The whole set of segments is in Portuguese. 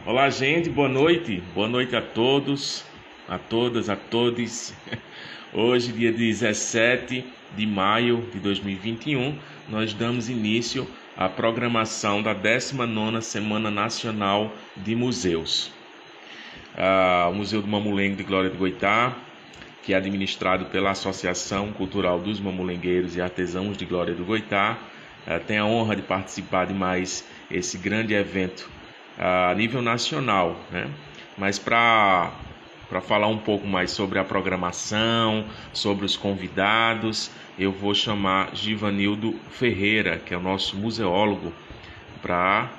Olá, gente, boa noite. Boa noite a todos, a todas, a todos. Hoje, dia 17 de maio de 2021, nós damos início à programação da 19ª Semana Nacional de Museus. O Museu do Mamulengo de Glória de Goitá, que é administrado pela Associação Cultural dos Mamulengueiros e Artesãos de Glória do Goitá, tem a honra de participar de mais esse grande evento a nível nacional, né? Mas para falar um pouco mais sobre a programação, sobre os convidados, eu vou chamar Givanildo Ferreira, que é o nosso museólogo, para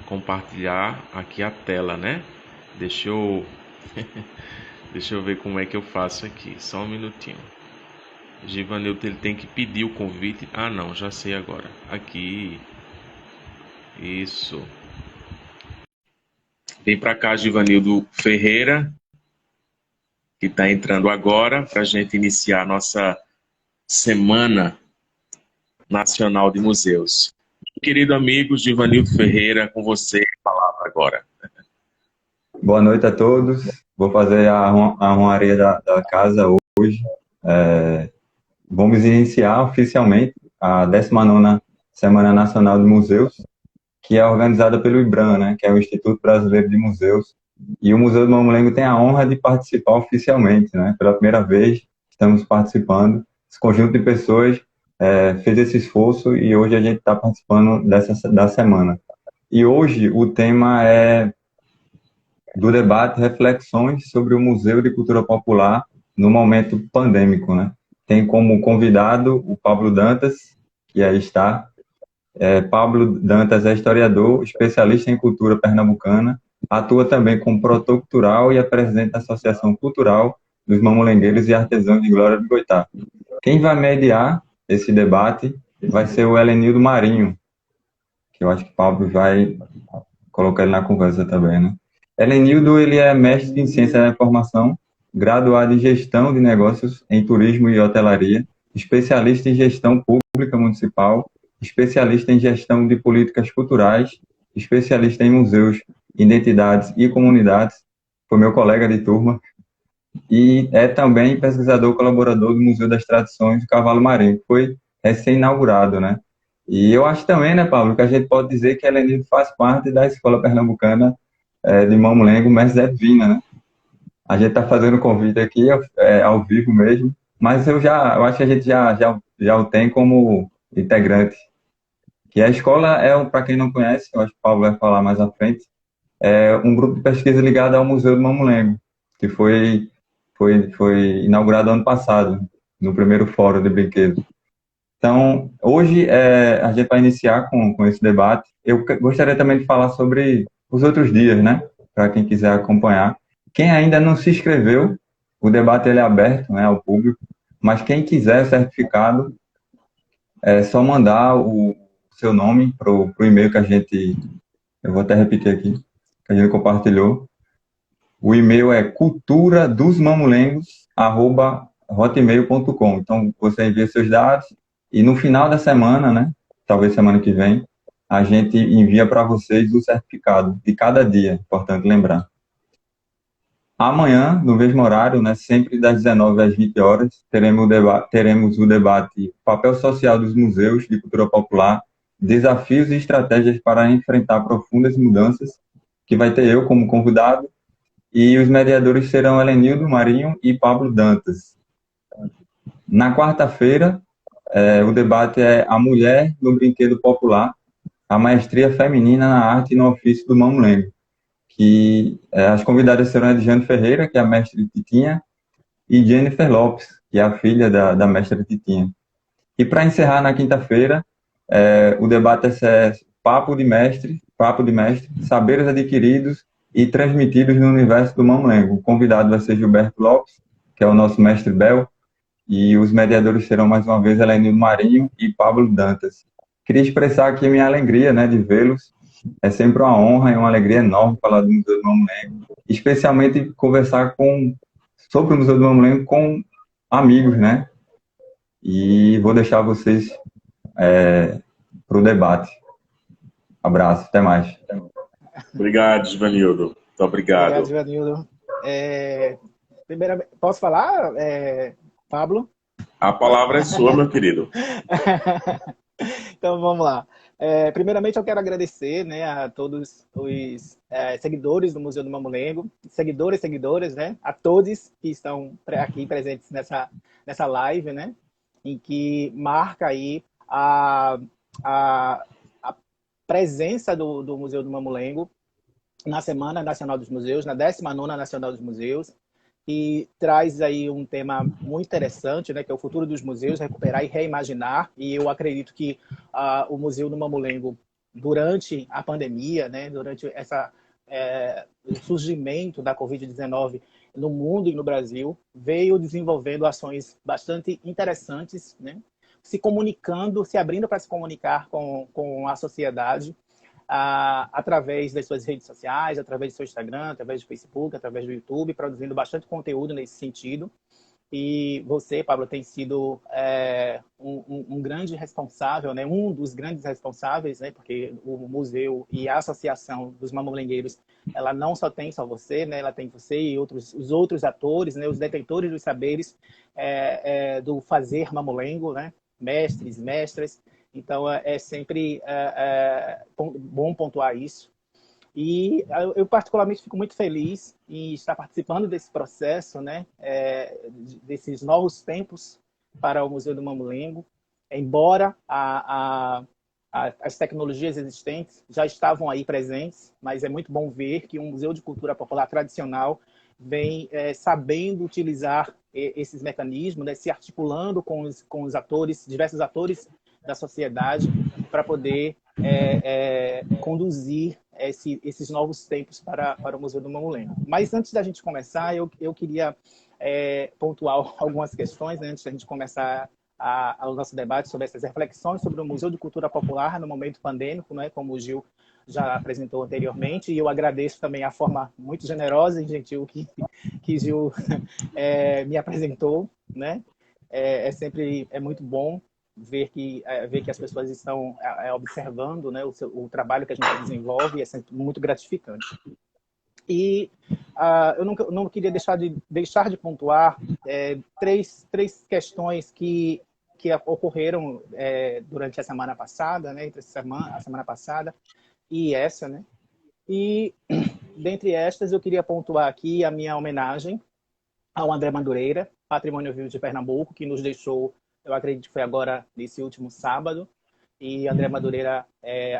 compartilhar aqui a tela, né? Deixa eu ver como é que eu faço aqui, só um minutinho. Givanildo, ele tem que pedir o convite. Ah, não, já sei agora. Aqui. Isso. Vem para cá, Givanildo Ferreira, que está entrando agora, para a gente iniciar a nossa Semana Nacional de Museus. Querido amigo Givanildo Ferreira, com você, a palavra agora. Boa noite a todos. Vou fazer a honraria da casa hoje. Vamos iniciar oficialmente a 19ª Semana Nacional de Museus, que é organizada pelo IBRAM, né, que é o Instituto Brasileiro de Museus. E o Museu do Mamulengo tem a honra de participar oficialmente, né? Pela primeira vez estamos participando. Esse conjunto de pessoas fez esse esforço e hoje a gente está participando da semana. E hoje o tema é do debate reflexões sobre o Museu de Cultura Popular no momento pandêmico, né? Tem como convidado o Pablo Dantas, que aí está. Pablo Dantas é historiador, especialista em cultura pernambucana, atua também como produtor cultural e é presidente da Associação Cultural dos Mamulengueiros e Artesãos de Glória de Goitá. Quem vai mediar esse debate vai ser o Helenildo Marinho, que eu acho que o Pablo vai colocar ele na conversa também, né? Helenildo, ele é mestre em Ciência da Informação, graduado em Gestão de Negócios em Turismo e Hotelaria, especialista em Gestão Pública Municipal, especialista em Gestão de Políticas Culturais, especialista em Museus, Identidades e Comunidades, foi meu colega de turma, e é também pesquisador colaborador do Museu das Tradições do Cavalo Marinho, que foi recém-inaugurado, né? E eu acho também, né, Pablo, que a gente pode dizer que Helenildo faz parte da Escola Pernambucana de Mamulengo, Mestre Zé Divina, né? A gente está fazendo o convite aqui ao vivo mesmo, mas eu acho que a gente já o tem como integrante. Que a escola para quem não conhece, eu acho que o Paulo vai falar mais à frente, é um grupo de pesquisa ligado ao Museu do Mamulengo, que foi inaugurado ano passado, no primeiro fórum de brinquedos. Então, hoje a gente vai iniciar com esse debate. Eu gostaria também de falar sobre os outros dias, né? Para quem quiser acompanhar. Quem ainda não se inscreveu, o debate ele é aberto, né, ao público, mas quem quiser o certificado, é só mandar o seu nome para o e-mail que eu vou até repetir aqui, que a gente compartilhou. O e-mail é culturadosmamulengos@hotmail.com. Então, você envia seus dados e no final da semana, né, talvez semana que vem, a gente envia para vocês o certificado de cada dia, importante lembrar. Amanhã, no mesmo horário, né, sempre das 19 às 20 horas, teremos o debate Papel Social dos Museus de Cultura Popular, Desafios e Estratégias para Enfrentar Profundas Mudanças, que vai ter eu como convidado, e os mediadores serão Helenildo Marinho e Pablo Dantas. Na quarta-feira, o debate é A Mulher no Brinquedo Popular, a maestria feminina na arte e no ofício do mamulengo, que as convidadas serão Edjane Ferreira, que é a mestre de Titinha, e Jennifer Lopes, que é a filha da mestra Titinha. E para encerrar na quinta-feira, o debate é Papo de Mestre, Saberes Adquiridos e Transmitidos no Universo do Mamulengo. O convidado vai ser Gilberto Lopes, que é o nosso mestre Bel, e os mediadores serão mais uma vez Helenildo Marinho e Pablo Dantas. Queria expressar aqui a minha alegria, né, de vê-los. É sempre uma honra e uma alegria enorme falar do Museu do Mamulengo, especialmente conversar sobre o Museu do Mamulengo com amigos, né? E vou deixar vocês para o debate. Abraço, até mais. Obrigado, Givanildo. Muito Obrigado, obrigado. Givanildo. Primeiramente, posso falar, Pablo? A palavra é sua, meu querido. Então vamos lá. Primeiramente eu quero agradecer, né, a todos os seguidores do Museu do Mamulengo, seguidores e seguidoras, né, a todos que estão aqui presentes nessa live, né, em que marca aí a, a presença do Museu do Mamulengo na Semana Nacional dos Museus, na 19ª Nacional dos Museus, e traz aí um tema muito interessante, né, que é o futuro dos museus, recuperar e reimaginar. E eu acredito que o Museu do Mamulengo, durante a pandemia, né, durante o surgimento da Covid-19 no mundo e no Brasil, veio desenvolvendo ações bastante interessantes, né, se comunicando, se abrindo para se comunicar com a sociedade, através das suas redes sociais, através do seu Instagram, através do Facebook, através do YouTube, produzindo bastante conteúdo nesse sentido. E você, Pablo, tem sido um grande responsável, né? Um dos grandes responsáveis, né? Porque o museu e a associação dos mamulengueiros, ela não só tem só você, né? Ela tem você e os outros atores, né? Os detentores dos saberes do fazer mamulengo, né? Mestres, mestras. Então, é sempre bom pontuar isso. E eu particularmente fico muito feliz em estar participando desse processo, né, desses novos tempos para o Museu do Mamulengo. Embora as tecnologias existentes já estavam aí presentes, mas é muito bom ver que um museu de cultura popular tradicional vem sabendo utilizar esses mecanismos, né, se articulando com os atores, diversos atores da sociedade, para poder conduzir esses novos tempos para o Museu do Mamulengo. Mas antes da gente começar, eu queria pontuar algumas questões, né, antes da gente começar o nosso debate sobre essas reflexões sobre o Museu de Cultura Popular no momento pandêmico, né, como o Gil já apresentou anteriormente, e eu agradeço também a forma muito generosa e gentil que Gil me apresentou, né? Sempre muito bom ver que as pessoas estão observando, né, o trabalho que a gente desenvolve, é sempre muito gratificante. E eu não queria deixar de pontuar três questões que ocorreram durante a semana passada, né, entre a semana passada e essa, né? E dentre estas eu queria pontuar aqui a minha homenagem ao André Madureira, Patrimônio Vivo de Pernambuco, que nos deixou, eu acredito que foi agora nesse último sábado. E André Madureira,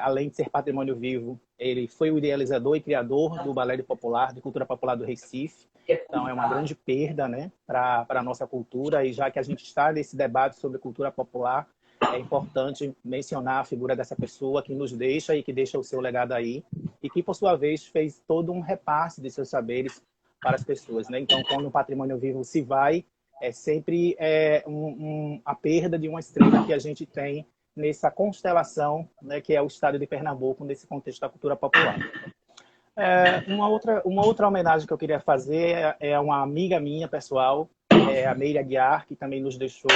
além de ser patrimônio vivo, ele foi o idealizador e criador do Balé Popular, de Cultura Popular do Recife. Então é uma grande perda, né, para a nossa cultura. E já que a gente está nesse debate sobre cultura popular, é importante mencionar a figura dessa pessoa que nos deixa e que deixa o seu legado aí, e que, por sua vez, fez todo um repasse de seus saberes para as pessoas, né? Então, quando o patrimônio vivo se vai, é sempre a perda de uma estrela que a gente tem nessa constelação, né, que é o estado de Pernambuco, nesse contexto da cultura popular. Uma outra homenagem que eu queria fazer é uma amiga minha, pessoal, a Meire Aguiar, que também nos deixou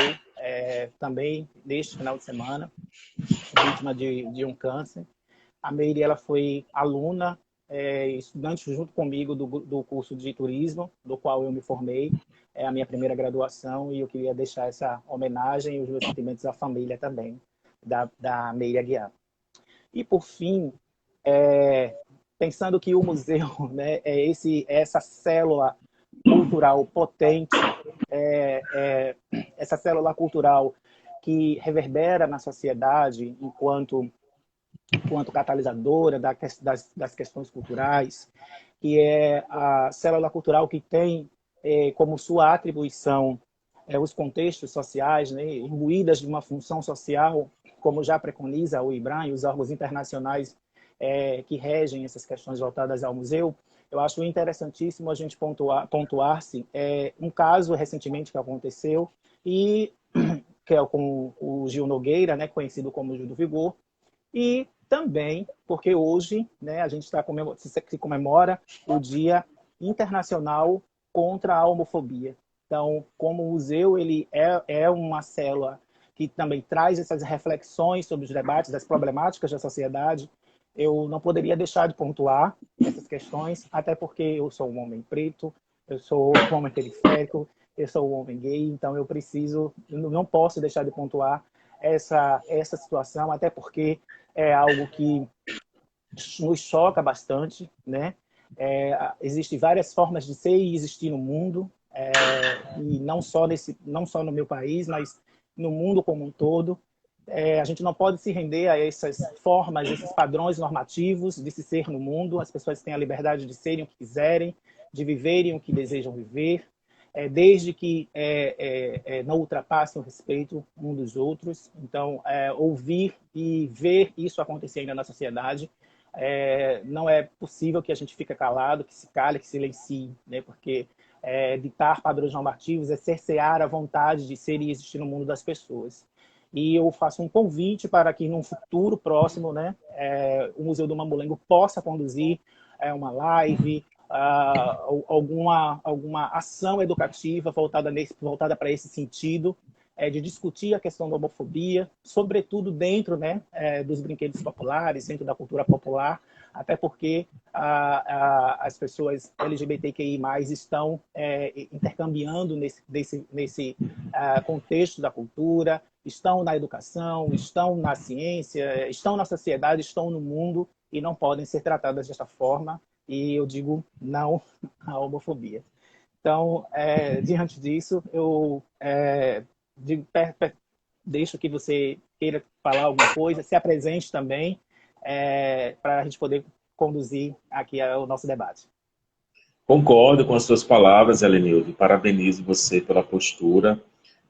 também neste final de semana, vítima de um câncer. A Meire, ela foi aluna, estudante junto comigo do curso de turismo, do qual eu me formei, é a minha primeira graduação, e eu queria deixar essa homenagem e os meus sentimentos à família também, da Meire Aguiar. E, por fim, pensando que o museu, né, é essa célula cultural potente, essa célula cultural que reverbera na sociedade enquanto catalisadora das questões culturais, que é a célula cultural que tem como sua atribuição os contextos sociais, né, imbuídas de uma função social, como já preconiza o IBRAM e os órgãos internacionais que regem essas questões voltadas ao museu. Eu acho interessantíssimo a gente pontuar-se um caso recentemente que aconteceu, e que é com o Gil Nogueira, né, conhecido como Gil do Vigor, e também porque hoje, né, a gente se comemora o Dia Internacional contra a Homofobia. Então, como o museu ele é uma célula que também traz essas reflexões sobre os debates, das problemáticas da sociedade, eu não poderia deixar de pontuar essas questões, até porque eu sou um homem preto, eu sou um homem periférico, eu sou um homem gay, então eu não posso deixar de pontuar essa situação, até porque é algo que nos choca bastante, né? Existem várias formas de ser e existir no mundo, e não só no meu país, mas no mundo como um todo. A gente não pode se render a essas formas, esses padrões normativos de se ser no mundo. As pessoas têm a liberdade de serem o que quiserem, de viverem o que desejam viver, desde que não ultrapassem o respeito um dos outros. Então, ouvir e ver isso acontecer ainda na sociedade, não é possível que a gente fique calado, que se cale, que silencie, né? Porque ditar padrões normativos é cercear a vontade de ser e existir no mundo das pessoas. E eu faço um convite para que, num futuro próximo, né, o Museu do Mamulengo possa conduzir uma live, alguma ação educativa voltada para esse sentido, de discutir a questão da homofobia, sobretudo dentro, né, dos brinquedos populares, dentro da cultura popular, até porque as pessoas LGBTQI+, estão intercambiando nesse contexto da cultura, estão na educação, estão na ciência, estão na sociedade, estão no mundo e não podem ser tratadas desta forma. E eu digo não à homofobia. Então, diante disso, eu deixo que você queira falar alguma coisa, se apresente também, para a gente poder conduzir aqui o nosso debate. Concordo com as suas palavras, Helenildo. Parabenizo você pela postura.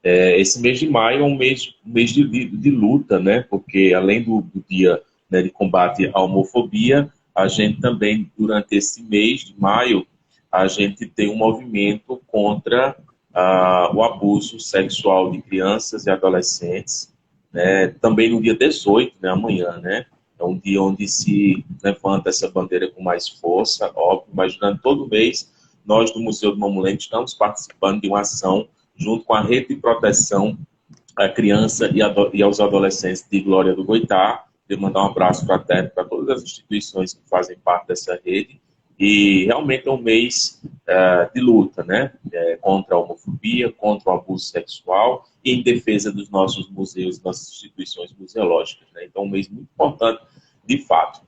Esse mês de maio é um mês de luta, né? Porque além do dia, né, de combate à homofobia, a gente também, durante esse mês de maio, a gente tem um movimento contra o abuso sexual de crianças e adolescentes, né? Também no dia 18, né, amanhã, né? É um dia onde se levanta essa bandeira com mais força, óbvio, mas durante todo o mês, nós do Museu do Mamulengo estamos participando de uma ação junto com a Rede de Proteção à Criança e aos Adolescentes de Glória do Goitá. Eu mandar um abraço fraterno para todas as instituições que fazem parte dessa rede. E realmente é um mês de luta, né? Contra a homofobia, contra o abuso sexual e em defesa dos nossos museus e nossas instituições museológicas, né? Então, um mês muito importante, de fato.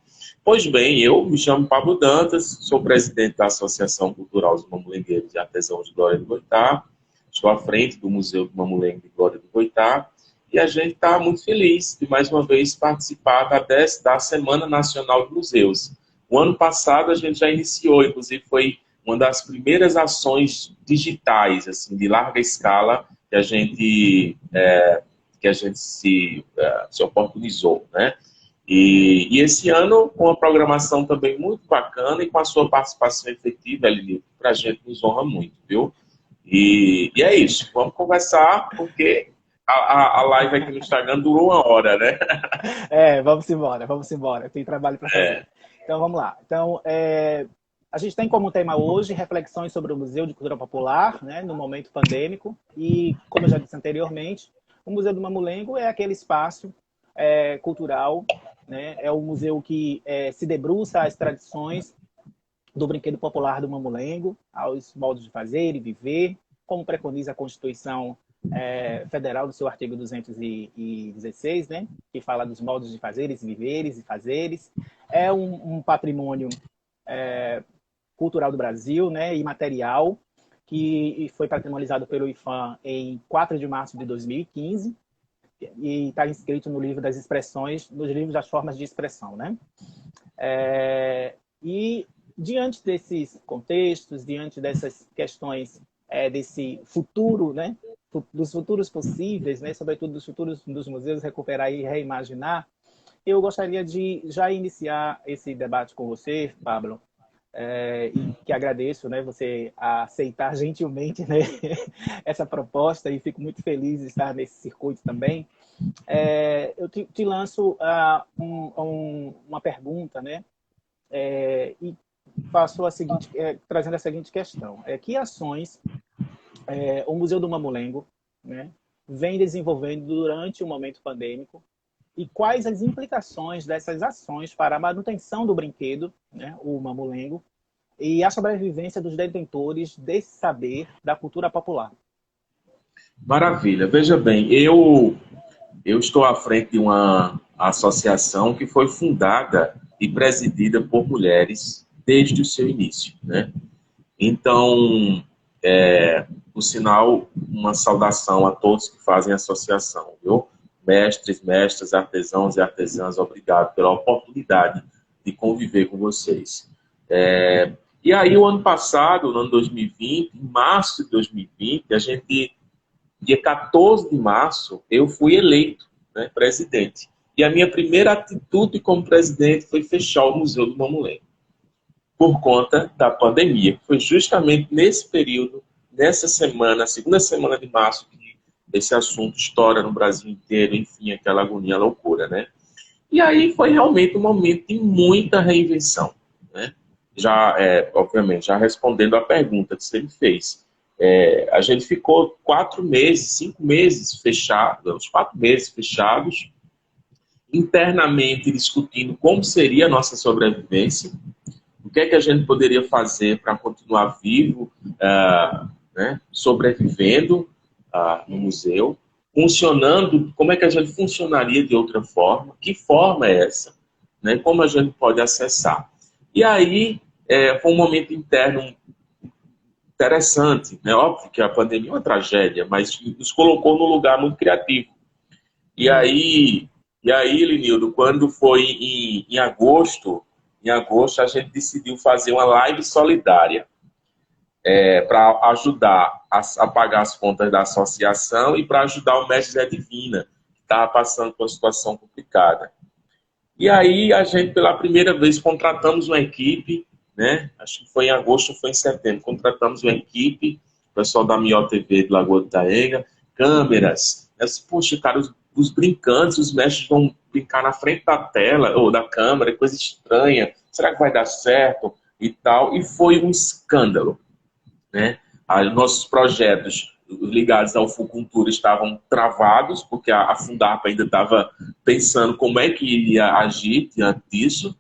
Pois bem, eu me chamo Pablo Dantas, sou presidente da Associação Cultural dos Mamulengueiros e Artesãos de Glória do Goitá, estou à frente do Museu do Mamulengo de Glória do Goitá, e a gente está muito feliz de, mais uma vez, participar da Semana Nacional de Museus. O ano passado a gente já iniciou, inclusive foi uma das primeiras ações digitais, assim, de larga escala, que a gente se oportunizou, né? E esse ano, com uma programação também muito bacana e com a sua participação efetiva, Elinil, para a gente nos honra muito, viu? E é isso, vamos conversar, porque a live aqui no Instagram durou 1 hora, né? Vamos embora, tem trabalho para fazer. Então, vamos lá. Então, a gente tem como tema hoje reflexões sobre o Museu de Cultura Popular, né, no momento pandêmico. E, como eu já disse anteriormente, o Museu do Mamulengo é aquele espaço cultural, né, é o museu que se debruça às tradições do brinquedo popular do Mamulengo, aos modos de fazer e viver, como preconiza a Constituição Federal do seu artigo 216, né, que fala dos modos de fazeres, viveres e fazeres. É um patrimônio cultural do Brasil, né, imaterial, que foi patrimonializado pelo IPHAN em 4 de março de 2015 e está inscrito no livro das expressões, nos livros das formas de expressão, né? E diante desses contextos, diante dessas questões desse futuro, né, dos futuros possíveis, né, sobretudo dos futuros dos museus, recuperar e reimaginar, eu gostaria de já iniciar esse debate com você, Pablo, e que agradeço, né, você aceitar gentilmente, né, essa proposta, e fico muito feliz de estar nesse circuito também. Eu te lanço uma pergunta, né, e faço trazendo a seguinte questão: que ações o Museu do Mamulengo, né, vem desenvolvendo durante o momento pandêmico e quais as implicações dessas ações para a manutenção do brinquedo, né, o mamulengo, e a sobrevivência dos detentores desse saber da cultura popular. Maravilha. Veja bem, eu estou à frente de uma associação que foi fundada e presidida por mulheres desde o seu início, né? Então, por sinal, uma saudação a todos que fazem a associação, viu? Mestres, mestras, artesãos e artesãs, obrigado pela oportunidade de conviver com vocês. E aí, o ano passado, no ano 2020, em março de 2020, dia 14 de março, eu fui eleito, né, presidente. E a minha primeira atitude como presidente foi fechar o Museu do Mamulengo, por conta da pandemia. Foi justamente nesse período, nessa semana, a segunda semana de março, que esse assunto estoura no Brasil inteiro, enfim, aquela agonia, loucura, né? E aí foi realmente um momento de muita reinvenção, né? Já, obviamente, já respondendo à pergunta que você me fez. A gente ficou 4 meses, 5 meses fechados, uns 4 meses fechados, internamente discutindo como seria a nossa sobrevivência, o que é que a gente poderia fazer para continuar vivo, né, sobrevivendo no museu, funcionando, como é que a gente funcionaria de outra forma, que forma é essa, né, como a gente pode acessar. E aí foi um momento interno interessante, né? Óbvio que a pandemia é uma tragédia, mas nos colocou num lugar muito criativo. E aí, Linildo, quando foi em agosto, a gente decidiu fazer uma live solidária para ajudar a pagar as contas da associação e para ajudar o mestre Zé Divina, que estava passando por uma situação complicada. E aí a gente, pela primeira vez, contratamos uma equipe, né? Acho que foi em agosto ou foi em setembro. Contratamos uma equipe, o pessoal da Mió TV de Lagoa do Itaenga, câmeras. Eu disse, poxa, cara, os brincantes, os mestres vão brincar na frente da tela ou da câmera, coisa estranha. Será que vai dar certo? E tal. E foi um escândalo, né? Nossos projetos ligados ao Fucultura estavam travados, porque a Fundarpa ainda estava pensando como é que iria agir diante disso.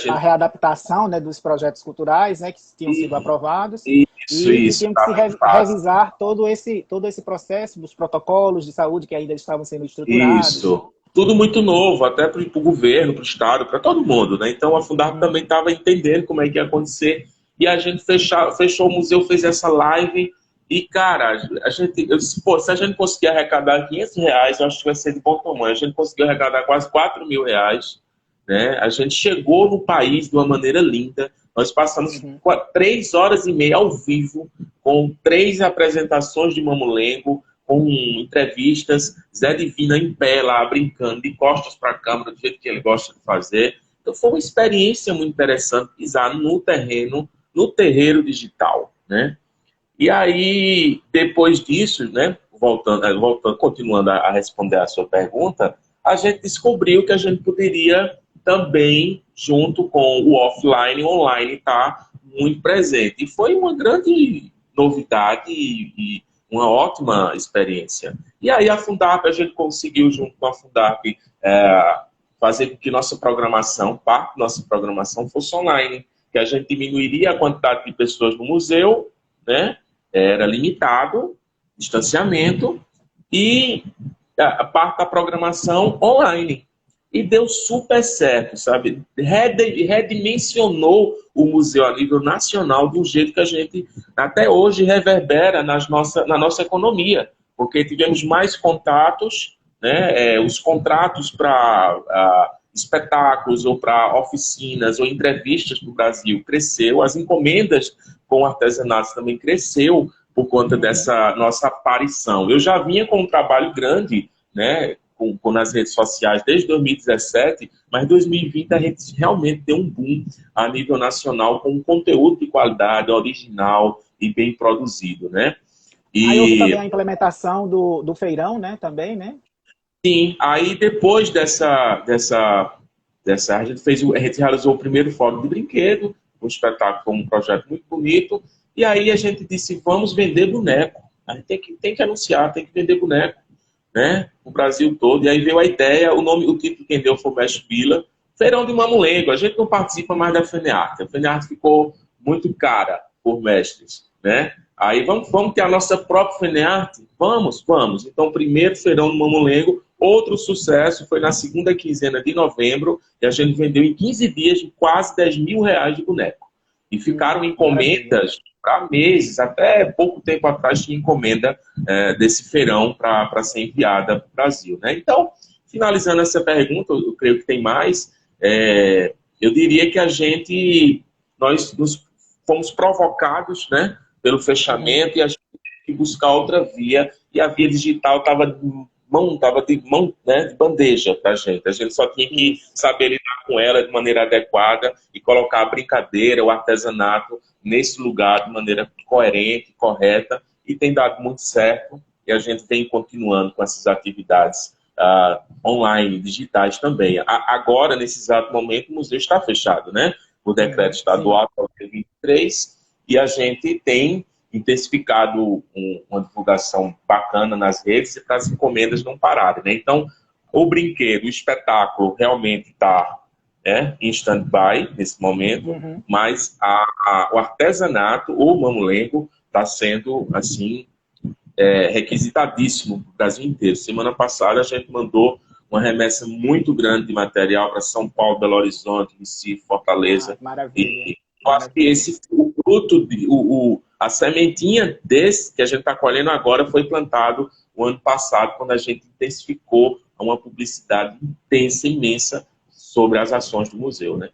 A readaptação, né, dos projetos culturais, né, que tinham sido aprovados. Isso, e tinham que se revisar todo esse processo dos protocolos de saúde que ainda estavam sendo estruturados. Isso. Tudo muito novo, até para o governo, para o Estado, para todo mundo, né? Então a Fundarpa também estava entendendo como é que ia acontecer. E a gente fechou o museu, fez essa live. E, cara, eu disse, pô, se a gente conseguir arrecadar R$500, eu acho que vai ser de bom tamanho. A gente conseguiu arrecadar quase R$4.000, né? A gente chegou no país de uma maneira linda. Nós passamos 3 horas e meia ao vivo, com 3 apresentações de Mamulengo, com entrevistas, Zé Divina em pé lá, brincando, de costas para a câmera, do jeito que ele gosta de fazer. Então foi uma experiência muito interessante pisar no terreiro digital, né? E aí, depois disso, né, continuando a responder a sua pergunta, a gente descobriu que a gente poderia também, junto com o offline e online, estar muito presente. E foi uma grande novidade e uma ótima experiência. E aí a Fundarp, a gente conseguiu, junto com a Fundarp, fazer com que parte da nossa programação fosse online, que a gente diminuiria a quantidade de pessoas no museu, né? Era limitado, distanciamento, e a parte da programação online. E deu super certo, sabe? Redimensionou o museu a nível nacional de um jeito que a gente, até hoje, reverbera na nossa economia. Porque tivemos mais contatos, né? Os contratos para espetáculos ou para oficinas ou entrevistas no Brasil cresceu, as encomendas com artesanatos também cresceu por conta dessa nossa aparição. Eu já vinha com um trabalho grande, né, nas redes sociais desde 2017, mas em 2020 a gente realmente deu um boom a nível nacional com um conteúdo de qualidade, original e bem produzido, né? Aí houve também a implementação do feirão, né, também, né? Sim, aí depois a gente realizou o primeiro fórum de brinquedo, um espetáculo com um projeto muito bonito, e aí a gente disse, vamos vender boneco. A gente tem que anunciar, tem que vender boneco. né? O Brasil todo. E aí veio a ideia, o título quem deu foi o Mestre Bila, Feirão de Mamulengo. A gente não participa mais da FENEARTE. A FENEARTE ficou muito cara por mestres, né? Aí vamos ter a nossa própria FENEARTE? Vamos. Então, primeiro Feirão do Mamulengo, outro sucesso foi na segunda quinzena de novembro, e a gente vendeu em 15 dias de quase R$ 10.000 de boneco. E ficaram encomendas para meses, até pouco tempo atrás tinha encomenda desse feirão para ser enviada para o Brasil, né? Então, finalizando essa pergunta, eu creio que tem mais, eu diria que nós nos fomos provocados, né, pelo fechamento, e a gente teve que buscar outra via, e a via digital estava de mão, né, de bandeja para a gente. A gente só tinha que saber lidar com ela de maneira adequada e colocar a brincadeira, o artesanato nesse lugar de maneira coerente, correta, e tem dado muito certo, e a gente vem continuando com essas atividades online, digitais também. Agora, nesse exato momento, o museu está fechado, né? O decreto estadual para o dia 23, e a gente tem intensificado uma divulgação bacana nas redes para as encomendas não pararem, né? Então, o brinquedo, o espetáculo realmente está em stand-by nesse momento, mas o artesanato, o mamulengo, está sendo, assim, requisitadíssimo para o Brasil inteiro. Semana passada a gente mandou uma remessa muito grande de material para São Paulo, Belo Horizonte, Recife, Fortaleza. Maravilha. E eu acho que o fruto, a sementinha desse que a gente está colhendo agora foi plantado o ano passado, quando a gente intensificou uma publicidade intensa, imensa, sobre as ações do museu, né?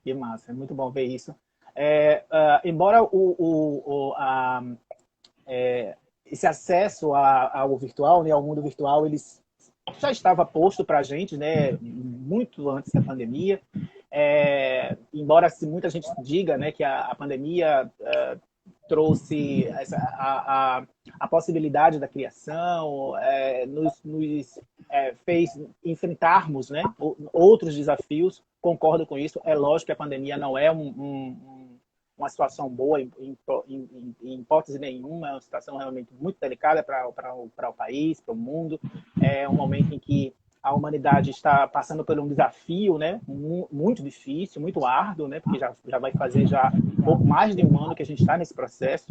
Que massa, é muito bom ver isso. Embora esse acesso ao virtual, né, ao mundo virtual, eles já estava posto para a gente, né, muito antes da pandemia. Embora muita gente diga, né, que a pandemia trouxe a possibilidade da criação, nos fez enfrentarmos, né, outros desafios. Concordo com isso. É lógico que a pandemia não é uma situação boa em hipótese nenhuma, é uma situação realmente muito delicada para o país, para o mundo. É um momento em que a humanidade está passando por um desafio, né, muito difícil, muito árduo, né, porque já vai fazer um pouco mais de um ano que a gente está nesse processo.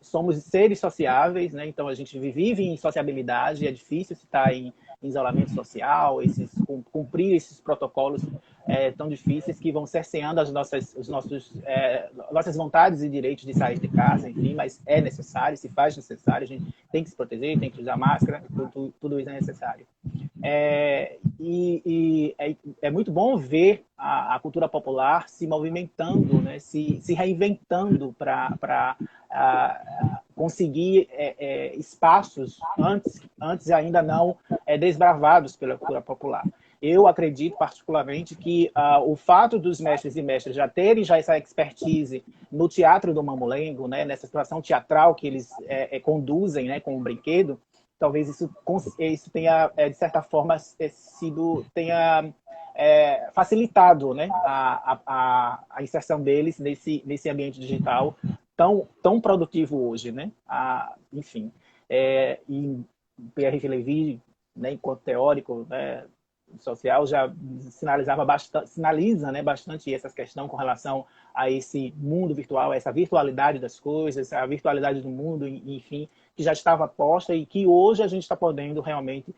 Somos seres sociáveis, né, então a gente vive em sociabilidade, é difícil estar em isolamento social, cumprir esses protocolos tão difíceis que vão cerceando as nossas vontades e direitos de sair de casa, enfim, mas é necessário, se faz necessário, a gente tem que se proteger, tem que usar máscara, tudo isso é necessário. É muito bom ver a cultura popular se movimentando, né, se reinventando para conseguir espaços antes ainda não desbravados pela cultura popular. Eu acredito particularmente que o fato dos mestres e mestras já terem essa expertise no teatro do mamulengo, né, nessa situação teatral que eles conduzem, né, com o brinquedo, talvez isso tenha, de certa forma, tenha facilitado, né, a inserção deles nesse ambiente digital tão produtivo hoje, né? Enfim, e Pierre Levy, né, enquanto teórico, né, social, já sinaliza, né, bastante essa questão com relação a esse mundo virtual, a essa virtualidade das coisas, a virtualidade do mundo, enfim, que já estava posta e que hoje a gente está podendo realmente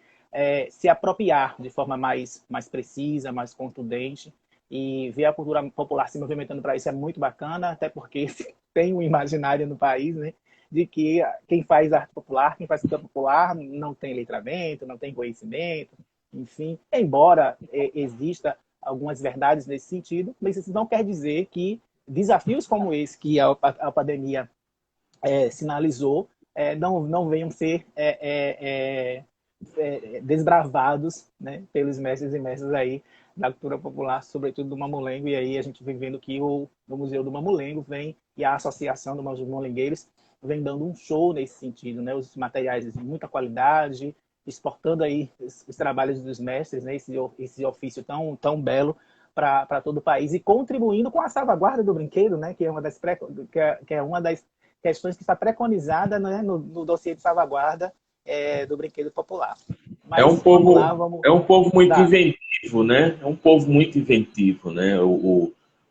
se apropriar de forma mais precisa, mais contundente, e ver a cultura popular se movimentando para isso é muito bacana, até porque tem um imaginário no país, né, de que quem faz arte popular, quem faz cultura popular não tem letramento, não tem conhecimento, enfim, embora exista algumas verdades nesse sentido, mas isso não quer dizer que desafios como esse que a pandemia sinalizou não venham ser desbravados, né, pelos mestres e mestras aí da cultura popular, sobretudo do mamulengo, e aí a gente vem vendo que o Museu do Mamulengo e a Associação dos Mamulengueiros vem dando um show nesse sentido, né, os materiais de muita qualidade, exportando aí os trabalhos dos mestres, né, esse ofício tão belo para todo o país, e contribuindo com a salvaguarda do brinquedo, né, que é uma das questões que está preconizada, né, no dossiê de salvaguarda do brinquedo popular. É um Mas vamos lá, povo, vamos é um povo muito dar. inventivo, né? É um povo muito inventivo, né?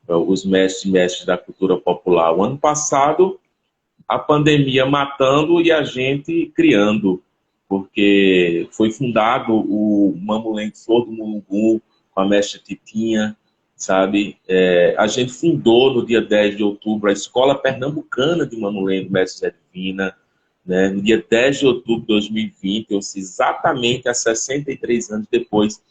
Os mestres e mestres da cultura popular. O ano passado, a pandemia matando e a gente criando, porque foi fundado o Mamulengo Flor do Mulungu com a mestra Titinha, sabe? A gente fundou no dia 10 de outubro a Escola Pernambucana de Mamulengo, Mestre Zé Divina, né? No dia 10 de outubro de 2020, ou seja, exatamente há 63 anos depois,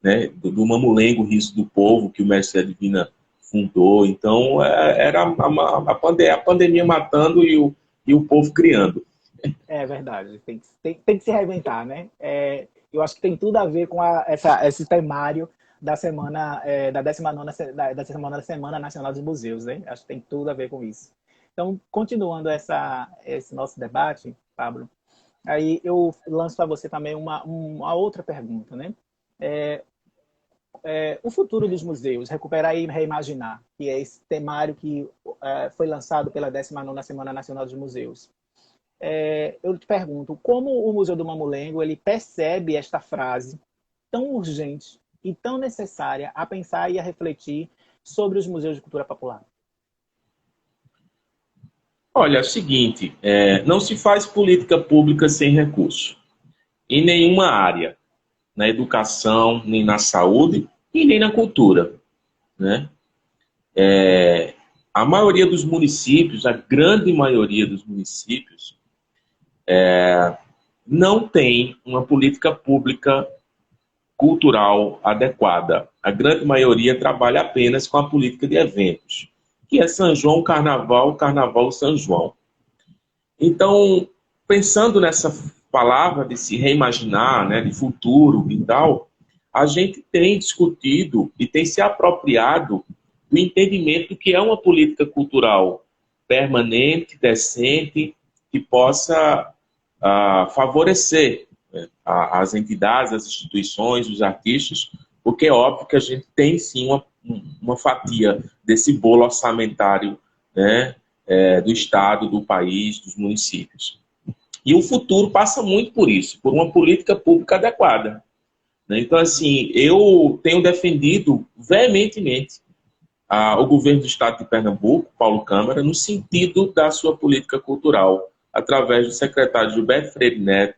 né, do Mamulengo, Riso do Povo, que o Mestre Zé Divina fundou. Então, era a pandemia matando e o povo criando. É verdade, tem que se reinventar, né? Eu acho que tem tudo a ver com esse temário da semana, da 19ª, da Semana Nacional dos Museus, né? Acho que tem tudo a ver com isso. Então, continuando esse nosso debate, Pablo, aí eu lanço para você também uma outra pergunta, né? O futuro dos museus, recuperar e reimaginar, que é esse temário que foi lançado pela 19ª Semana Nacional dos Museus. Eu te pergunto, como o Museu do Mamulengo ele percebe esta frase tão urgente e tão necessária a pensar e a refletir sobre os museus de cultura popular? Olha, é o seguinte, não se faz política pública sem recurso, em nenhuma área, na educação, nem na saúde e nem na cultura, né? A maioria dos municípios, a grande maioria dos municípios, não tem uma política pública cultural adequada. A grande maioria trabalha apenas com a política de eventos, que é São João, Carnaval, Carnaval, São João. Então, pensando nessa palavra de se reimaginar, né, de futuro e tal, a gente tem discutido e tem se apropriado do entendimento do que é uma política cultural permanente, decente, que possa favorecer, né, as entidades, as instituições, os artistas, porque é óbvio que a gente tem sim uma fatia desse bolo orçamentário, né, do Estado, do país, dos municípios. E o futuro passa muito por isso, por uma política pública adequada, né? Então, assim, eu tenho defendido veementemente o governo do Estado de Pernambuco, Paulo Câmara, no sentido da sua política cultural, através do secretário Gilberto Freire Neto,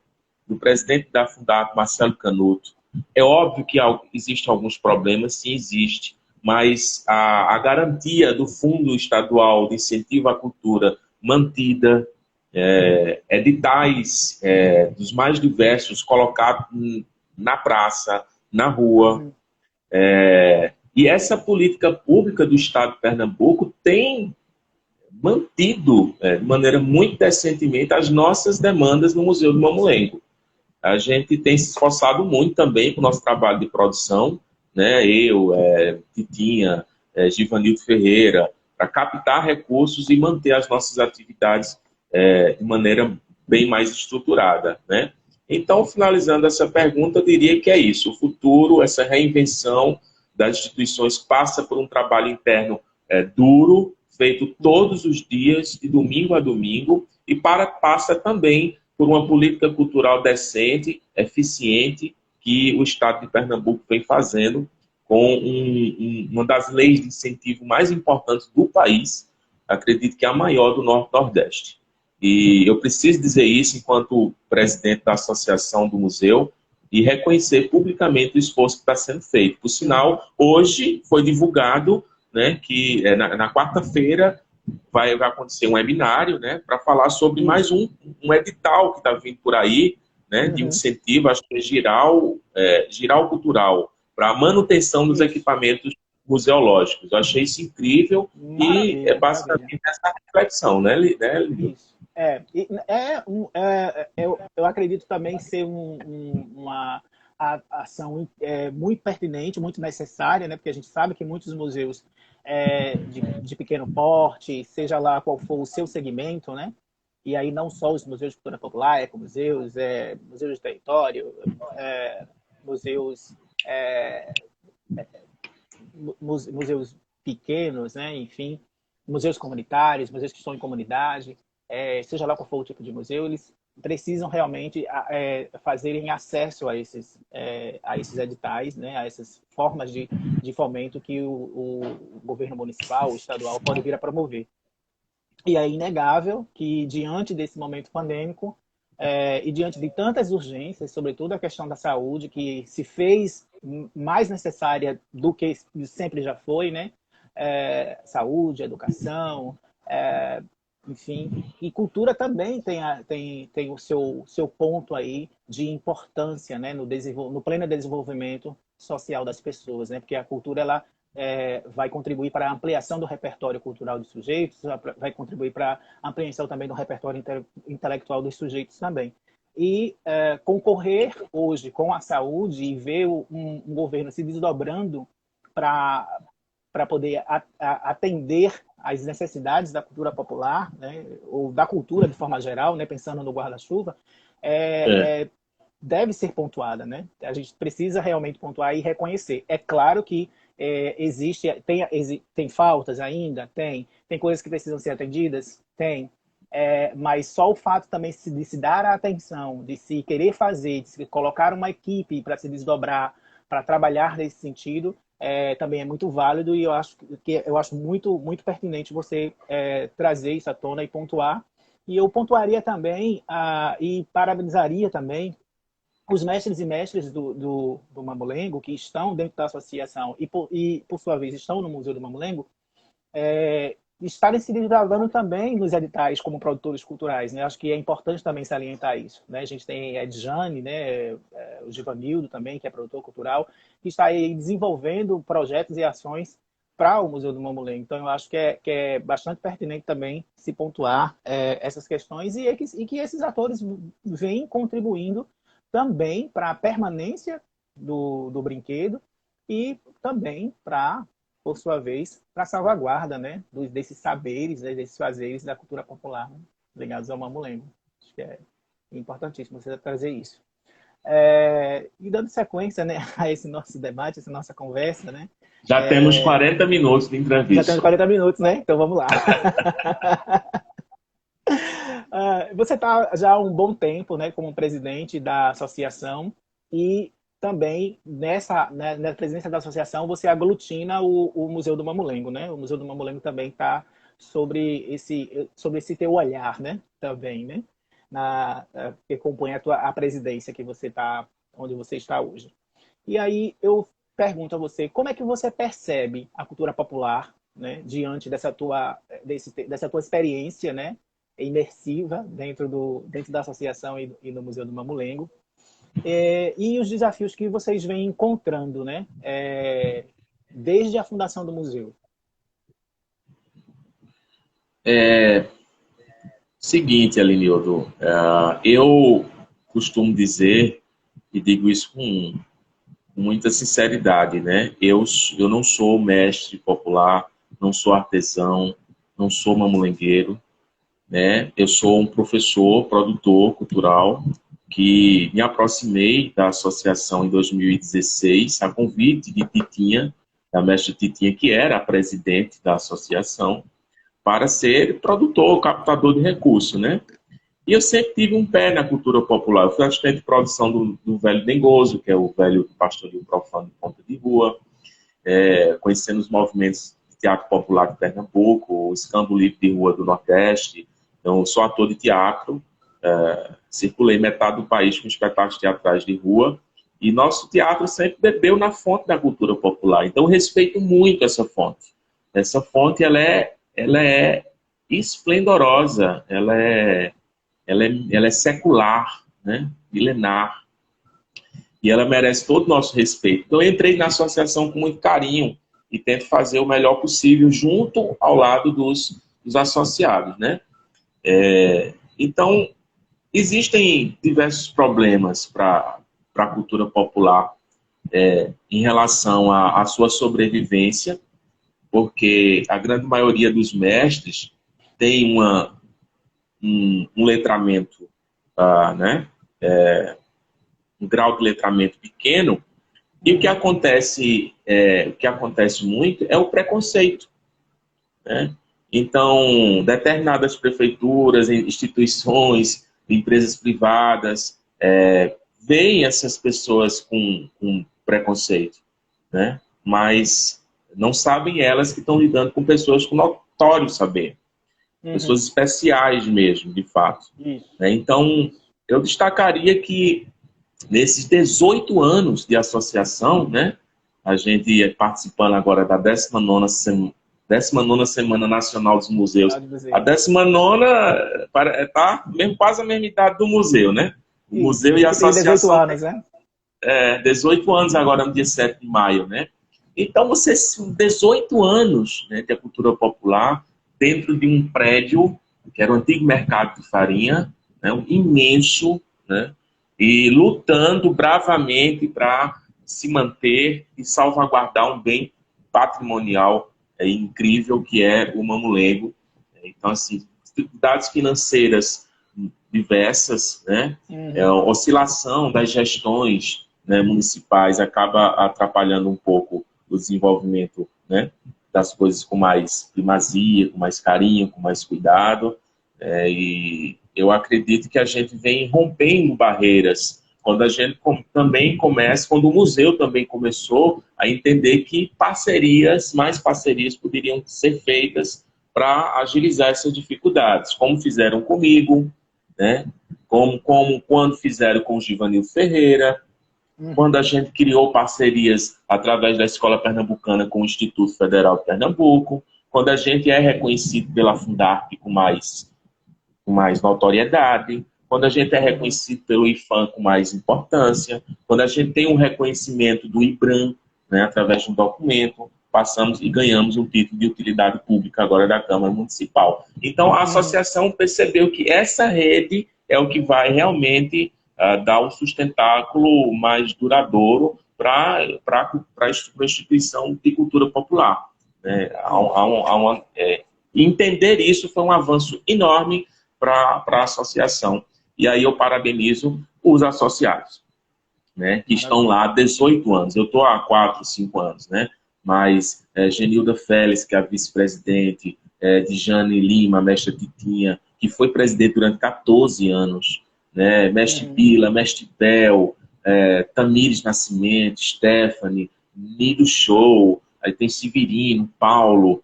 do presidente da Fundac, Marcelo Canuto. É óbvio que existem alguns problemas, sim, existe, mas a garantia do Fundo Estadual de Incentivo à Cultura mantida, editais dos mais diversos colocados na praça, na rua. E essa política pública do Estado de Pernambuco tem mantido, de maneira muito decentemente, as nossas demandas no Museu do Mamulengo. A gente tem se esforçado muito também com o nosso trabalho de produção, né? Eu, Titinha, Givanildo Ferreira, para captar recursos e manter as nossas atividades de maneira bem mais estruturada, né? Então, finalizando essa pergunta, eu diria que é isso. O futuro, essa reinvenção das instituições passa por um trabalho interno duro, feito todos os dias, de domingo a domingo, e passa também por uma política cultural decente, eficiente, que o Estado de Pernambuco vem fazendo com uma das leis de incentivo mais importantes do país, acredito que é a maior do Norte-Nordeste. E eu preciso dizer isso enquanto presidente da Associação do Museu e reconhecer publicamente o esforço que está sendo feito. Por sinal, hoje foi divulgado, né, que na quarta-feira vai acontecer um webinário, né, para falar sobre mais um edital que está vindo por aí, né, de incentivo, acho que é Giral Cultural, para a manutenção dos equipamentos museológicos. Eu achei isso incrível e é basicamente essa reflexão, né, Lívia? Isso. Eu acredito também ser uma ação muito pertinente, muito necessária, né? Porque a gente sabe que muitos museus de pequeno porte, seja lá qual for o seu segmento, né? E aí não só os museus de cultura popular, ecomuseus, museus de território, museus, museus pequenos, né? Enfim, museus comunitários, museus que estão em comunidade, seja lá qual for o tipo de museu, eles precisam realmente fazerem acesso a esses editais, né, a essas formas de fomento que o governo municipal, o estadual, pode vir a promover. E é inegável que, diante desse momento pandêmico, e diante de tantas urgências, sobretudo a questão da saúde, que se fez mais necessária do que sempre já foi, né? Saúde, educação, enfim, e cultura também tem o seu ponto aí de importância, né, no pleno desenvolvimento social das pessoas, né? Porque a cultura ela vai contribuir para a ampliação do repertório cultural dos sujeitos, vai contribuir para a ampliação também do repertório intelectual dos sujeitos também. E concorrer hoje com a saúde e ver um governo se desdobrando para poder atender às necessidades da cultura popular, né, ou da cultura de forma geral, né, pensando no guarda-chuva, deve ser pontuada, né? A gente precisa realmente pontuar e reconhecer. É claro que tem faltas ainda? Tem coisas que precisam ser atendidas? Tem. Mas só o fato também de se dar a atenção, de se querer fazer, de se colocar uma equipe para se desdobrar, para trabalhar nesse sentido, também é muito válido, e eu acho muito, muito pertinente você trazer isso à tona e pontuar. E eu pontuaria também e parabenizaria também os mestres e mestres do Mamulengo, que estão dentro da associação e por sua vez, estão no Museu do Mamulengo, estarem se desdobradando também nos editais como produtores culturais, né? Acho que é importante também salientar isso, né? A gente tem a Edjane, né? O Givanildo também, que é produtor cultural, que está aí desenvolvendo projetos e ações para o Museu do Mamulengo. Então, eu acho que é bastante pertinente também se pontuar essas questões e que esses atores vêm contribuindo também para a permanência do brinquedo e também por sua vez, para a salvaguarda, né, desses saberes, né, desses fazeres da cultura popular, né, ligados ao Mamulengo. Acho que é importantíssimo você trazer isso. E dando sequência, né, a esse nosso debate, essa nossa conversa, né? Já temos 40 minutos de entrevista. Já temos 40 minutos, né? Então vamos lá. Você está já há um bom tempo, né, como presidente da associação, e também na presidência da associação você aglutina o Museu do Mamulengo, né? O Museu do Mamulengo também está sobre esse teu olhar, né? Também, né? Que compõe a presidência que você está, onde você está hoje. E aí eu pergunto a você, como é que você percebe a cultura popular, né, diante dessa tua experiência, né, imersiva dentro da associação e do Museu do Mamulengo, e os desafios que vocês vêm encontrando, né, desde a fundação do museu? Seguinte, Alinildo, eu costumo dizer, e digo isso com muita sinceridade, né? Eu não sou mestre popular, não sou artesão, não sou mamulengueiro, né? Eu sou um professor, produtor cultural, que me aproximei da associação em 2016, a convite de Titinha, da mestra Titinha, que era a presidente da associação, para ser produtor, captador de recursos, né? E eu sempre tive um pé na cultura popular. Eu fui assistente de produção do Velho Dengoso, que é o velho pastorio profano de ponta de rua, conhecendo os movimentos de teatro popular de Pernambuco, o escândalo livre de rua do Nordeste. Então, eu sou ator de teatro, circulei metade do país com espetáculos teatrais de rua, e nosso teatro sempre bebeu na fonte da cultura popular. Então, eu respeito muito essa fonte. Essa fonte, ela é esplendorosa, ela é secular, né? Milenar, e ela merece todo o nosso respeito. Então, eu entrei na associação com muito carinho e tento fazer o melhor possível junto ao lado dos associados, né? Então, existem diversos problemas para a cultura popular em relação à sua sobrevivência, porque a grande maioria dos mestres tem um letramento, né? Um grau de letramento pequeno, e o que acontece muito é o preconceito, né? Então, determinadas prefeituras, instituições de empresas privadas, veem essas pessoas com preconceito, né? Mas não sabem elas que estão lidando com pessoas com notório saber, pessoas especiais mesmo, de fato. Né? Então, eu destacaria que nesses 18 anos de associação, né, a gente participando agora da 19ª Semana Nacional dos Museus. A 19ª está quase a mesma idade do museu, né? O museu e a associação. 18 anos, né? 18 anos agora no dia 7 de maio, né? Então, 18 anos, né, de cultura popular dentro de um prédio que era o antigo mercado de farinha, né, um imenso, né? E lutando bravamente para se manter e salvaguardar um bem patrimonial incrível que é o Mamulengo. Então, assim, dificuldades financeiras diversas, né? Oscilação das gestões, né, municipais acaba atrapalhando um pouco o desenvolvimento, né, das coisas com mais primazia, com mais carinho, com mais cuidado. E eu acredito que a gente vem rompendo barreiras quando a gente também começa, quando o museu também começou a entender que mais parcerias poderiam ser feitas para agilizar essas dificuldades, como fizeram comigo, né? Como quando fizeram com o Givanil Ferreira, quando a gente criou parcerias através da Escola Pernambucana com o Instituto Federal de Pernambuco, quando a gente é reconhecido pela Fundarp com mais notoriedade, quando a gente é reconhecido pelo IFAM com mais importância, quando a gente tem um reconhecimento do IBRAM, né, através de um documento, passamos e ganhamos um título de utilidade pública agora da Câmara Municipal. Então, a associação percebeu que essa rede é o que vai realmente dar um sustentáculo mais duradouro para a instituição de cultura popular. Né? Entender isso foi um avanço enorme para a associação. E aí eu parabenizo os associados, né, que estão lá há 18 anos. Eu estou há 4, 5 anos, né? Mas Genilda Félix, que é a vice-presidente, Djane Lima, mestre Titinha, que foi presidente durante 14 anos, né? Mestre Bila, mestre Bel, Tamires Nascimento, Stephanie, Nido Show, aí tem Severino, Paulo,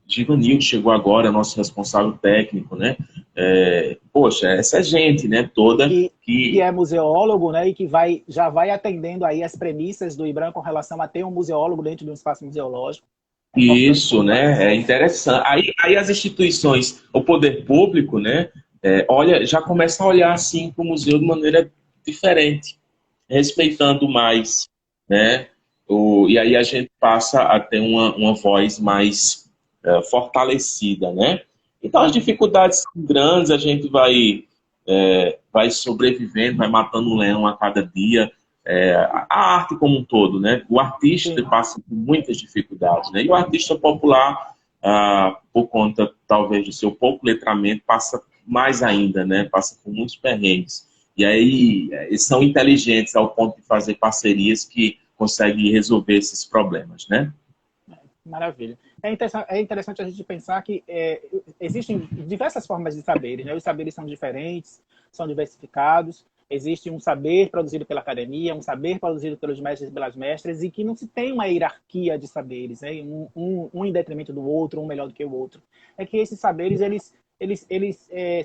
Givanildo chegou agora, nosso responsável técnico, né? Poxa, essa gente, né, toda que é museólogo, né, e que já vai atendendo aí as premissas do IBRAM com relação a ter um museólogo dentro de um espaço museológico. Isso, né? É interessante. Aí as instituições, o poder público, né, já começa a olhar assim para o museu de maneira diferente, respeitando mais, né? E aí a gente passa a ter uma voz mais fortalecida, né? Então as dificuldades são grandes, a gente vai sobrevivendo, vai matando um leão a cada dia. A arte como um todo, né? O artista passa por muitas dificuldades, né? E o artista popular, por conta talvez do seu pouco letramento, passa mais ainda, né? Passa por muitos perrengues. E aí eles são inteligentes ao ponto de fazer parcerias que conseguem resolver esses problemas, né? Maravilha. É interessante a gente pensar que existem diversas formas de saberes, né? Os saberes são diferentes, são diversificados. Existe um saber produzido pela academia, um saber produzido pelos mestres e pelas mestras, e que não se tem uma hierarquia de saberes, né? Um em detrimento do outro, um melhor do que o outro. É que esses saberes, eles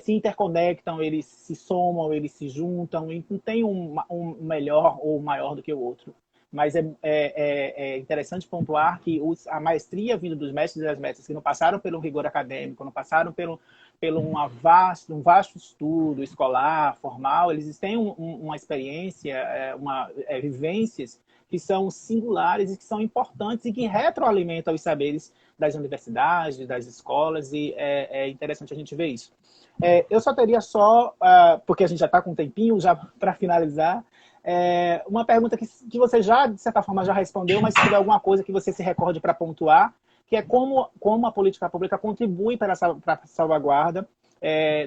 se interconectam, eles se somam, eles se juntam, e não tem um melhor ou maior do que o outro. Mas é interessante pontuar que a maestria vindo dos mestres e das mestras que não passaram pelo rigor acadêmico, não passaram pelo um vasto estudo escolar, formal, eles têm uma experiência, vivências que são singulares e que são importantes e que retroalimentam os saberes das universidades, das escolas, e é interessante a gente ver isso. Eu só teria porque a gente já está com um tempinho, já para finalizar, uma pergunta que você já, de certa forma, já respondeu, mas se tiver alguma coisa que você se recorde para pontuar, que é como a política pública contribui para a salvaguarda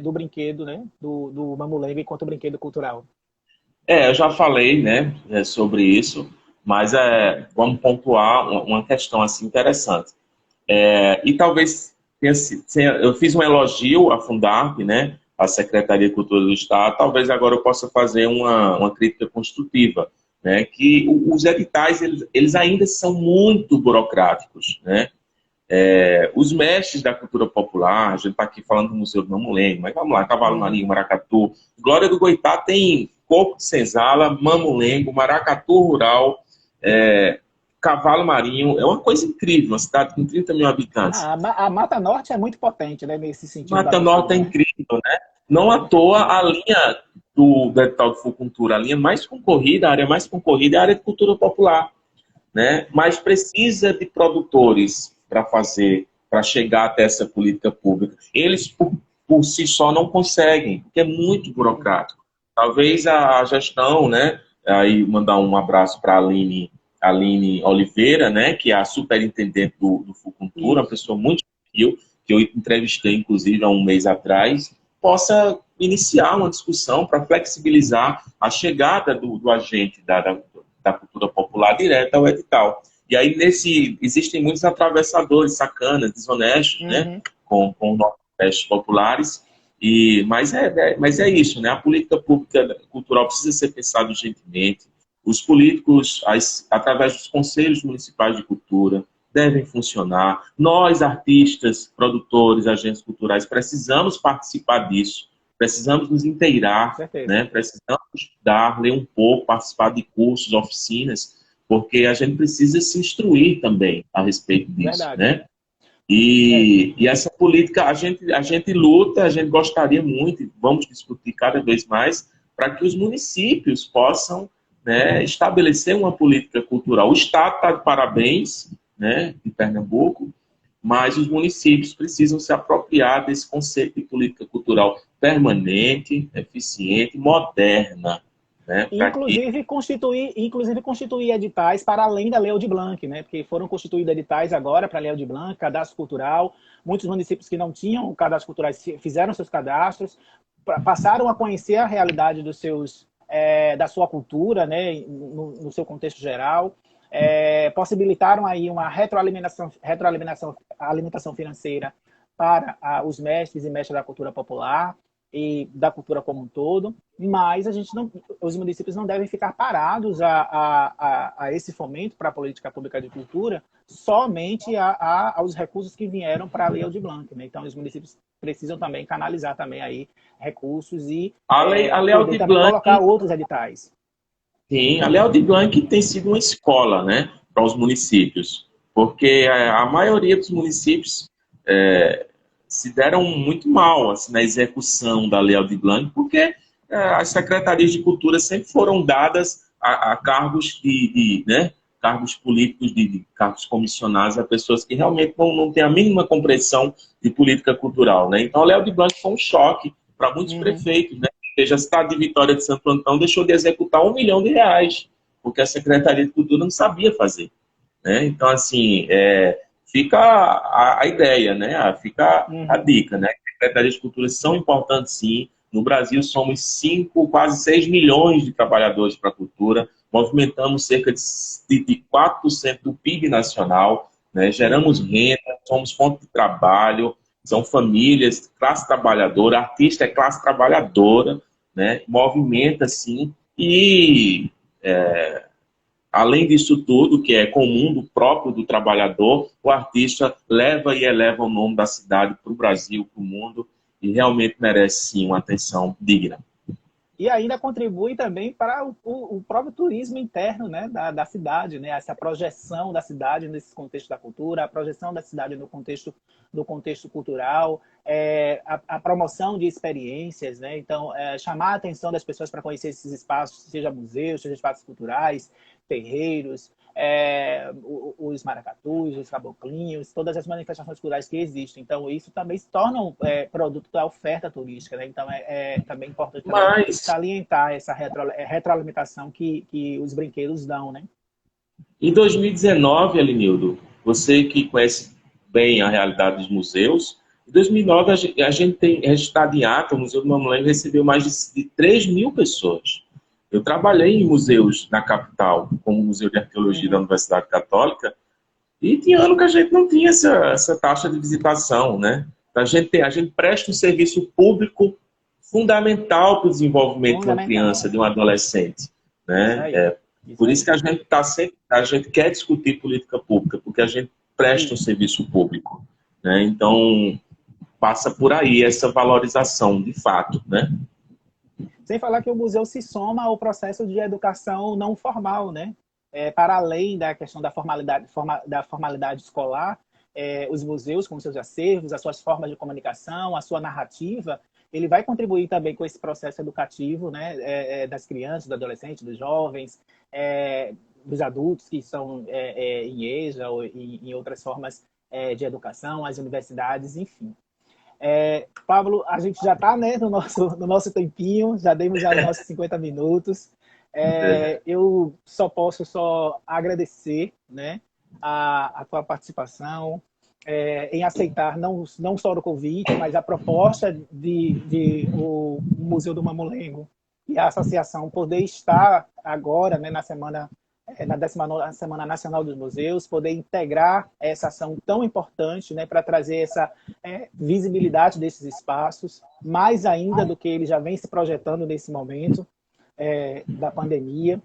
do brinquedo, né, do Mamulengo enquanto brinquedo cultural. Eu já falei, né, sobre isso, mas vamos pontuar uma questão assim interessante. E talvez eu fiz um elogio à Fundarp, né, à Secretaria de Cultura do Estado, talvez agora eu possa fazer uma crítica construtiva, né? Que os editais, eles ainda são muito burocráticos, né? Os mestres da cultura popular, a gente está aqui falando do Museu do Mamulengo, mas vamos lá, Cavalo Marinho, Maracatu, Glória do Goitá tem Corpo de Senzala, Mamulengo, Maracatu Rural, Cavalo Marinho, é uma coisa incrível, uma cidade com 30 mil habitantes. A Mata Norte é muito potente, né, nesse sentido. Mata Norte é incrível, né? Não à toa a linha do edital de Fucultura, a linha mais concorrida, a área mais concorrida é a área de cultura popular, né? Mas precisa de produtores para chegar até essa política pública. Eles, por si só, não conseguem, porque é muito burocrático. Talvez a gestão, né? Aí mandar um abraço para a Aline Oliveira, né? Que é a superintendente do Fucultura, uma pessoa muito gentil, que eu entrevistei, inclusive, há um mês atrás, possa iniciar uma discussão para flexibilizar a chegada do agente da cultura popular direta ao edital. E aí, existem muitos atravessadores, sacanas, desonestos, né? Com nossos populares. Mas é isso, né? A política pública cultural precisa ser pensada urgentemente. Os políticos, através dos conselhos municipais de cultura, devem funcionar. Nós, artistas, produtores, agentes culturais, precisamos participar disso. Precisamos nos inteirar, né? Precisamos estudar, ler um pouco, participar de cursos, oficinas, porque a gente precisa se instruir também a respeito disso, né? E essa política, a gente luta, a gente gostaria muito, e vamos discutir cada vez mais, para que os municípios possam, né, estabelecer uma política cultural. O Estado está de parabéns, né, em Pernambuco, mas os municípios precisam se apropriar desse conceito de política cultural permanente, eficiente, moderna. Né, inclusive constituir editais para além da Lei Aldir Blanc, né? Porque foram constituídos editais agora para a Lei Aldir Blanc, cadastro cultural. Muitos municípios que não tinham cadastros culturais fizeram seus cadastros, passaram a conhecer a realidade da sua cultura, né? No seu contexto geral. Possibilitaram aí uma retroalimentação financeira para os mestres e mestras da cultura popular e da cultura como um todo, mas os municípios não devem ficar parados a esse fomento para a política pública de cultura somente aos recursos que vieram para a Lei Aldir Blanc, né? Então, os municípios precisam também canalizar também aí recursos e a Lei Aldir Blanc, colocar outros editais. Sim, a Lei Aldir Blanc tem sido uma escola, né, para os municípios, porque a maioria dos municípios se deram muito mal assim, na execução da Lei Aldir Blanc, porque as secretarias de cultura sempre foram dadas a cargos né, cargos políticos, de cargos comissionados a pessoas que realmente não têm a mínima compreensão de política cultural, né? Então a Lei Aldir Blanc foi um choque para muitos prefeitos, né? Ou seja, a cidade de Vitória de Santo Antão deixou de executar R$1 milhão, porque a Secretaria de Cultura não sabia fazer, né? Então, assim, fica a ideia, né? Fica a dica, né? Secretarias de Cultura são importantes, sim. No Brasil, somos quase 6 milhões de trabalhadores para a cultura, movimentamos cerca de 4% do PIB nacional, né? Geramos renda, somos fonte de trabalho, são famílias, classe trabalhadora, artista é classe trabalhadora, né? Movimenta, sim, e além disso tudo, que é comum do próprio do trabalhador, o artista leva e eleva o nome da cidade para o Brasil, para o mundo, e realmente merece, sim, uma atenção digna. E ainda contribui também para o próprio turismo interno, né, da cidade, né, essa projeção da cidade nesse contexto da cultura, a projeção da cidade no contexto cultural, a promoção de experiências, né, então chamar a atenção das pessoas para conhecer esses espaços, seja museus, seja espaços culturais, terreiros, os maracatus, os caboclinhos, todas as manifestações culturais que existem. Então, isso também se torna um produto da oferta turística, né? Então, é também importante salientar essa retroalimentação que os brinquedos dão, né? Em 2019, Alinildo, você que conhece bem a realidade dos museus, em 2009 a gente tem registrado em ata, o Museu do Mamulengo recebeu mais de 3 mil pessoas. Eu trabalhei em museus na capital, como o Museu de Arqueologia da Universidade Católica, e tinha ano que a gente não tinha essa taxa de visitação, né? A gente presta um serviço público fundamental para o desenvolvimento de uma Fundamental. criança, de um adolescente, né? Por isso que a gente a gente quer discutir política pública, porque a gente presta um serviço público, né? Então, passa por aí essa valorização, de fato, né? Sem falar que o museu se soma ao processo de educação não formal, né? Para além da questão da formalidade escolar, os museus, com seus acervos, as suas formas de comunicação, a sua narrativa, ele vai contribuir também com esse processo educativo, né? Das crianças, dos adolescentes, dos jovens, dos adultos que estão em EJA ou em outras formas de educação, as universidades, enfim. Pablo, a gente já está, né, no nosso tempinho, já demos já os nossos 50 minutos. Eu posso agradecer, né, a tua participação, em aceitar não só o convite, mas a proposta de o Museu do Mamulengo e a associação poder estar agora, né, na 19ª Semana Nacional dos Museus, poder integrar essa ação tão importante, né, para trazer essa visibilidade desses espaços, mais ainda do que ele já vem se projetando nesse momento da pandemia,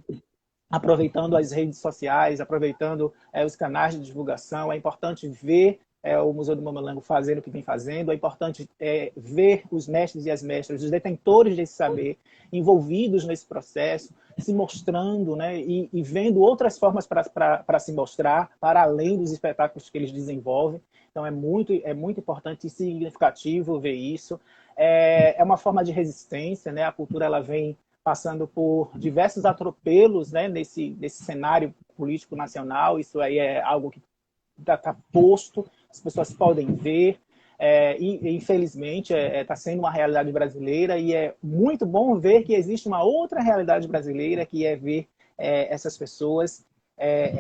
aproveitando as redes sociais, aproveitando os canais de divulgação. É importante ver o Museu do Mamulengo fazendo o que vem fazendo, é importante ver os mestres e as mestras, os detentores desse saber, envolvidos nesse processo, se mostrando, né, e vendo outras formas para se mostrar, para além dos espetáculos que eles desenvolvem. Então, é muito importante e significativo ver isso. É uma forma de resistência, né? A cultura ela vem passando por diversos atropelos, né, nesse cenário político nacional. Isso aí é algo que está posto, as pessoas podem ver, e infelizmente está sendo uma realidade brasileira, e é muito bom ver que existe uma outra realidade brasileira, que é ver essas pessoas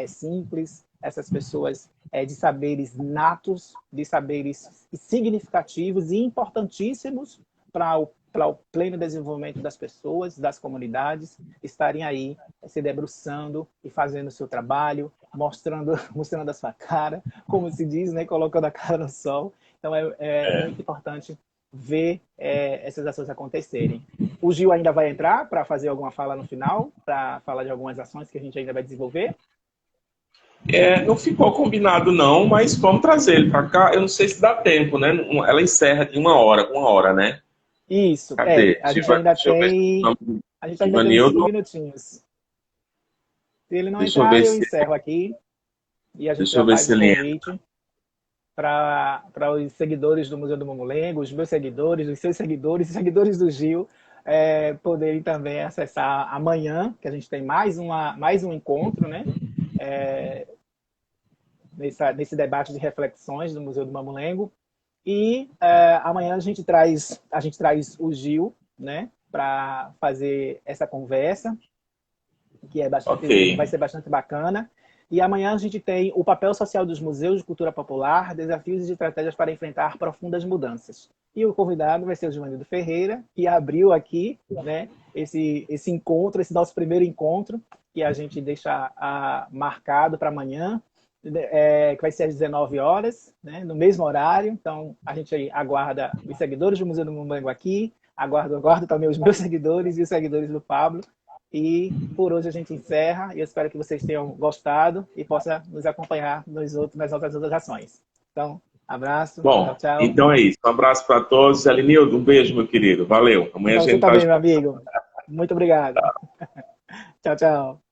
simples, essas pessoas de saberes natos, de saberes significativos e importantíssimos para o pleno desenvolvimento das pessoas, das comunidades, estarem aí se debruçando e fazendo o seu trabalho, mostrando a sua cara, como se diz, né, colocando a cara no sol. Então é muito importante ver essas ações acontecerem. O Gil ainda vai entrar para fazer alguma fala no final, para falar de algumas ações que a gente ainda vai desenvolver? Não ficou combinado não, mas vamos trazer ele para cá. Eu não sei se dá tempo, né? Ela encerra em uma hora, né? Isso, Cadê? a gente ainda tem 5 minutinhos. Se ele não entrar, eu encerro aqui e a gente já faz o convite para os seguidores do Museu do Mamulengo, os meus seguidores, os seus seguidores, os seguidores do Gil, poderem também acessar amanhã, que a gente tem mais um encontro, né? Nesse debate de reflexões do Museu do Mamulengo. E amanhã a gente traz o Gil, né, para fazer essa conversa, que vai ser bastante bacana. E amanhã a gente tem o papel social dos museus de cultura popular, desafios e estratégias para enfrentar profundas mudanças. E o convidado vai ser o Givanildo Ferreira, que abriu aqui, né, esse encontro, esse nosso primeiro encontro, que a gente deixa marcado para amanhã, que vai ser às 19 horas, né, no mesmo horário. Então, a gente aí aguarda os seguidores do Museu do Mamulengo aqui, aguardo também os meus seguidores e os seguidores do Pablo. E por hoje a gente encerra, e eu espero que vocês tenham gostado e possam nos acompanhar nas outras ações. Então, abraço. Bom, tchau, tchau. Então é isso. Um abraço para todos. Elinildo, um beijo, meu querido. Valeu. Amanhã a gente também, meu amigo. Muito obrigado. Tchau, tchau.